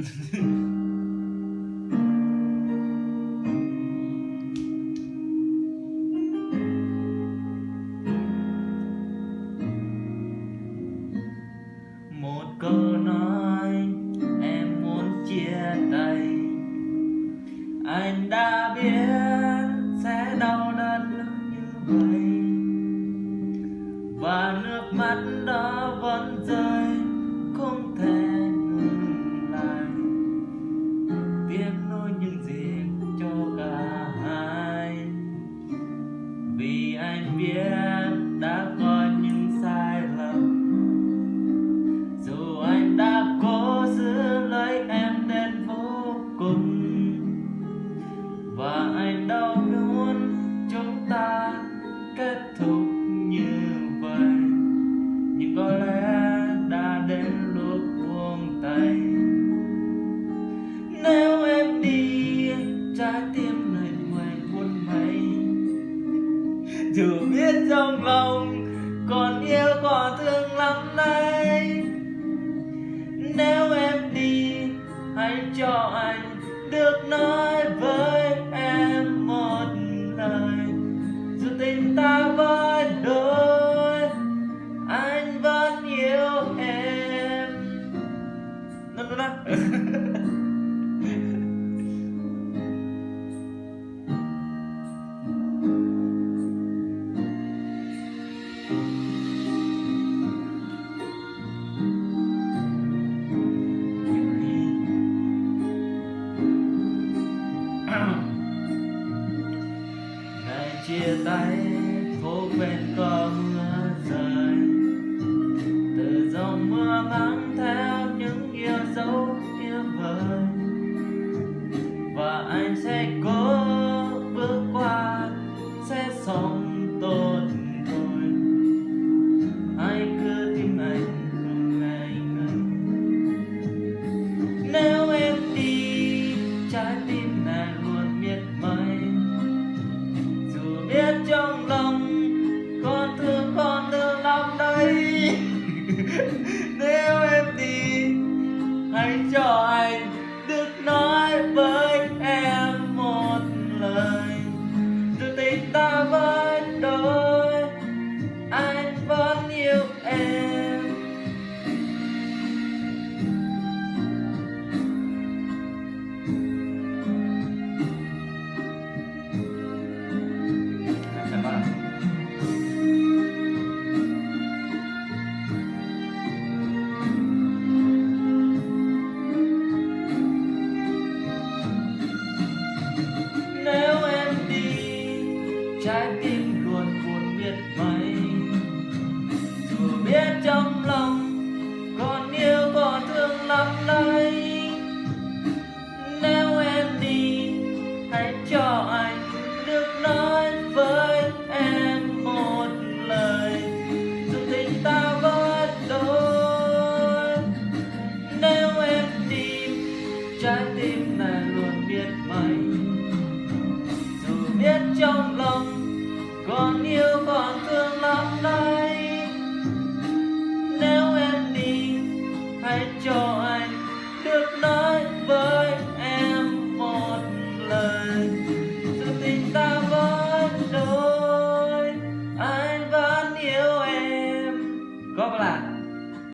Một câu nói em muốn chia tay, anh đã biết sẽ đau đớn như vậy, và nước mắt đó vẫn rơi không thể ngừng lại. Tiếc nuối những gì cho cả hai, vì anh biết đã có những sai lầm. Dù anh đã cố giữ lấy em đến vô cùng, và anh đâu muốn chúng ta kết thúc như vậy, nhưng có lẽ đã đến lúc buông tay. Nếu em đi, trái tim này ngoài buồn mây, dù biết trong lòng còn yêu còn thương lắm đây. Nếu em đi, hãy cho anh được nói với em một lời, dù tình ta vẫn đôi, anh vẫn yêu em. Nó ngày chia tay phố bên có mưa rơi, từ dòng mưa mang theo những yêu dấu yêu vời, và anh sẽ cố bước qua, sẽ sống tốt thôi. Hãy cứ tin anh không ngày ngừng. Nếu em đi, trái tim này luôn miệt mài, dù biết trong lòng con thương lắm đây. Nếu em đi, hãy cho